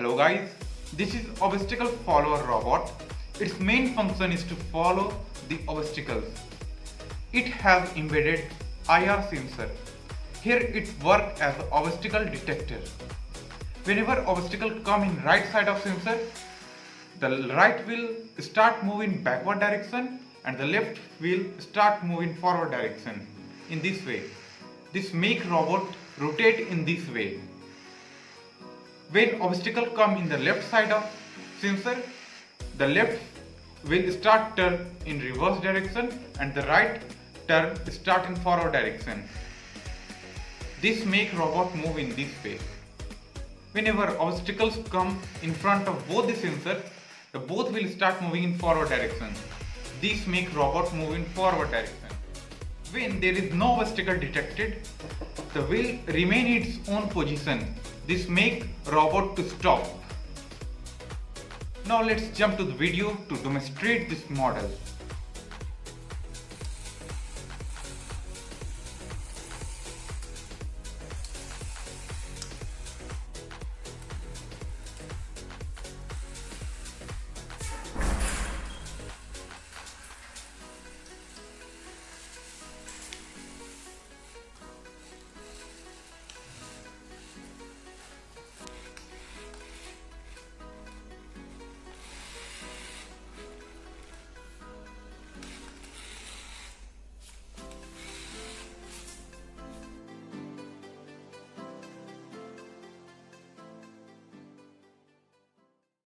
Hello guys, this is obstacle follower robot. Its main function is to follow the obstacles. It has embedded IR sensor. Here it works as an obstacle detector. Whenever obstacle come in right side of sensor, the right will start moving backward direction and the left will start moving forward direction. In this way, this make robot rotate in this way. When obstacle come in the left side of sensor, the left will start turn in reverse direction and the right turn start in forward direction. This make robot move in this way. Whenever obstacles come in front of both the sensors, the both will start moving in forward direction. This make robot move in forward direction. When there is no obstacle detected, the wheel remain its own position. This make robot to stop. Now let's jump to the video to demonstrate this model.